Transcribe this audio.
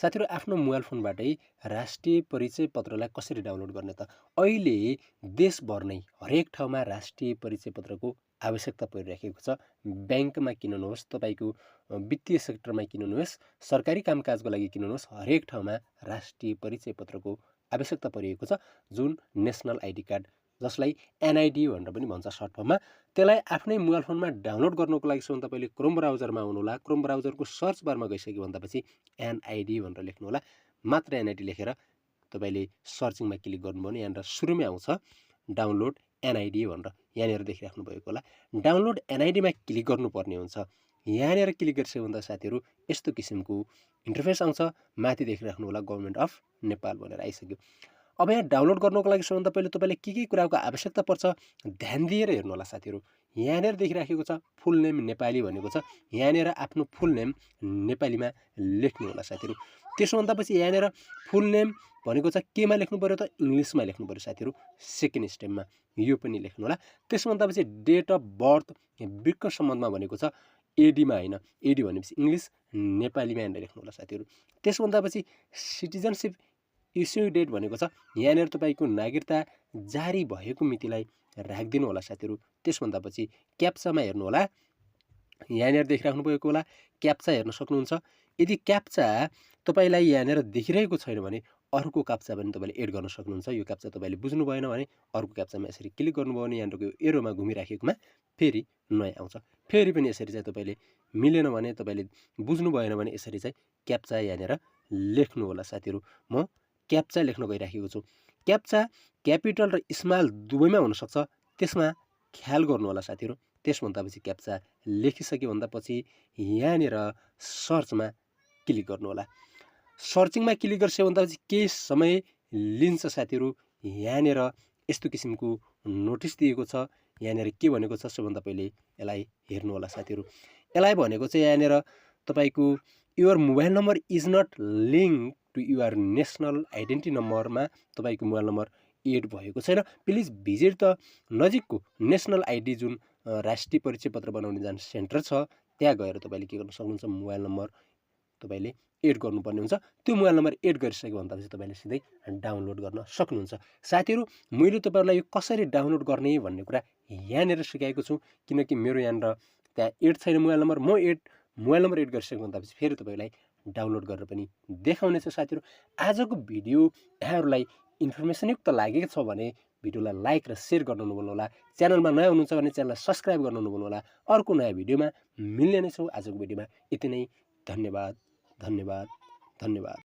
साथीहरु आफ्नो मोबाइल फोनबाटै राष्ट्रिय परिचय पत्रलाई कसरी डाउनलोड गर्ने त? अहिले देशभर नै हरेक ठाउँमा राष्ट्रिय परिचय पत्रको आवश्यकता परिरहेको छ। ब्याङ्कमा किन्नुहोस्, तपाईको वित्तीय सेक्टरमा किन्नुहोस्, सरकारी कामकाजको लागि किन्नुहोस्, हरेक ठाउँमा राष्ट्रिय परिचय पत्रको आवश्यकता परिएको छ, जुन नेसनल आइडी कार्ड, जसलाई एनआइडी भनेर पनि भन्छ सर्ट फर्ममा। त्यसलाई आफ्नै मोबाइल फोनमा डाउनलोड गर्नको लागि चाहिँ तपाईले क्रोम ब्राउजरमा आउनुहोला। क्रोम ब्राउजरको सर्च बारमा गइसक्यो भनेपछि एनआइडी भनेर लेख्नु होला। मात्र एनआइडी लेखेर तपाईले सर्चिङमा क्लिक गर्नुभयो भने यहाँनिर सुरुमै आउँछ डाउनलोड एनआइडी भनेर, यहाँनिर देखिराख्नु भएको होला। डाउनलोड एनआइडीमा क्लिक गर्नुपर्ने हुन्छ। यहाँनिर क्लिक गरिसक्यो भन्दा साथीहरु यस्तो किसिमको इन्टरफेस आउँछ। माथि देखिराख्नु होला गभर्नमेन्ट अफ नेपाल भनेर आइसक्यो। अब यहाँ डाउनलोड गर्नको लागि सबभन्दा पहिले तपाईले के कुराको आवश्यकता पर्छ ध्यान दिएर हेर्नु होला साथीहरु। यहाँनिर देखिराखेको छ फुल नेम नेपाली भनेको छ। यहाँनिर आफ्नो फुल नेम नेपालीमा लेख्नु होला साथीहरु। त्यसभन्दा पछि यहाँनिर फुल नेम भनेको छ केमा लेख्नु पर्यो त इंग्लिशमा लेख्नु पर्यो साथीहरु, सेकेन्ड स्टेपमा यो पनि लेख्नु होला। त्यसभन्दा पछि डेट अफ बर्थ विकको सम्बन्धमा भनेको छ एडीमा हैन, एडी भनेपछि इंग्लिश, नेपालीमा यहाँनिर लेख्नु होला साथीहरु। त्यसभन्दा पछि सिटिजनशिप इस्यु डेट भनेको छ यहाँनिर तपाईको नागरिकता जारी भएको मितिलाई राख्दिनु होला साथीहरु। त्यसभन्दा पछि क्याप्चामा हेर्नु होला। यहाँनिर देखिराख्नु भएको होला क्याप्चा हेर्न सक्नुहुन्छ। यदि क्याप्चा तपाईलाई यहाँनिर देखिरहेको छैन भने अर्को क्याप्चा पनि तपाईले एड गर्न सक्नुहुन्छ। यो क्याप्चा तपाईले बुझ्नु भएन भने अर्को क्याप्चामा यसरी क्लिक गर्नुभयो भने यहाँनिरको एरोमा घुमिराखेकोमा फेरि नयाँ आउँछ। फेरि पनि यसरी चाहिँ तपाईले मिलेन भने, तपाईले बुझ्नु भएन भने यसरी चाहिँ क्याप्चा यहाँनिर लेख्नु होला साथीहरु। म क्याप्चा लेख्न गइराखेको छु। क्याप्चा क्यापिटल र स्मल दुवैमा हुन सक्छ, त्यसमा ख्याल गर्नु होला साथीहरु। त्यसभन्दा पछि क्याप्चा लेखिसके भन्दा पछि यहाँनिर सर्चमा क्लिक गर्नु होला। सर्चिङमा क्लिक गरिसके भन्दा पछि केही समय लिन्छ साथीहरु। यहाँनिर यस्तो किसिमको नोटिस दिएको छ। यहाँनिर के भनेको छ सबभन्दा पहिले यसलाई हेर्नु होला साथीहरु। यसलाई भनेको चाहिँ यहाँनिर तपाईको your mobile number is not link to your national identity नम्बरमा तपाईको मोबाइल नम्बर एड भएको छैन। प्लिज भिजिट द नजिकको नेसनल आइडी जुन राष्ट्रिय परिचय पत्र बनाउने जाने सेन्टर छ त्यहाँ गएर तपाईले के गर्न सक्नुहुन्छ मोबाइल नम्बर तपाईले एड गर्नुपर्ने हुन्छ। त्यो मोबाइल नम्बर एड गरिसके भन्दाखेरि तपाईले सिधै डाउनलोड गर्न सक्नुहुन्छ। साथीहरु मैले तपाईहरुलाई यो कसरी डाउनलोड गर्ने भन्ने कुरा यहाँनिर सिकाएको छु, किनकि मेरो यहाँनिर त्यहाँ एड छैन मोबाइल नम्बर। म मोबाइल नम्बर एड गरिसके भन्दाखेरि फेरि तपाईलाई डाउनलोड गरेर पनि देखाउने छु साथीहरु। आजको भिडियो यहाँहरुलाई इन्फर्मेसनयुक्त लागेको छ भने भिडियोलाई लाइक र शेयर गर्न नभुल्नु होला। च्यानलमा नयाँ हुनुहुन्छ भने च्यानललाई सब्स्क्राइब गर्न नभुल्नु होला। अर्को नयाँ भिडियोमा मिल्ने नै छौं। आजको भिडियोमा यति नै। धन्यवाद धन्यवाद धन्यवाद।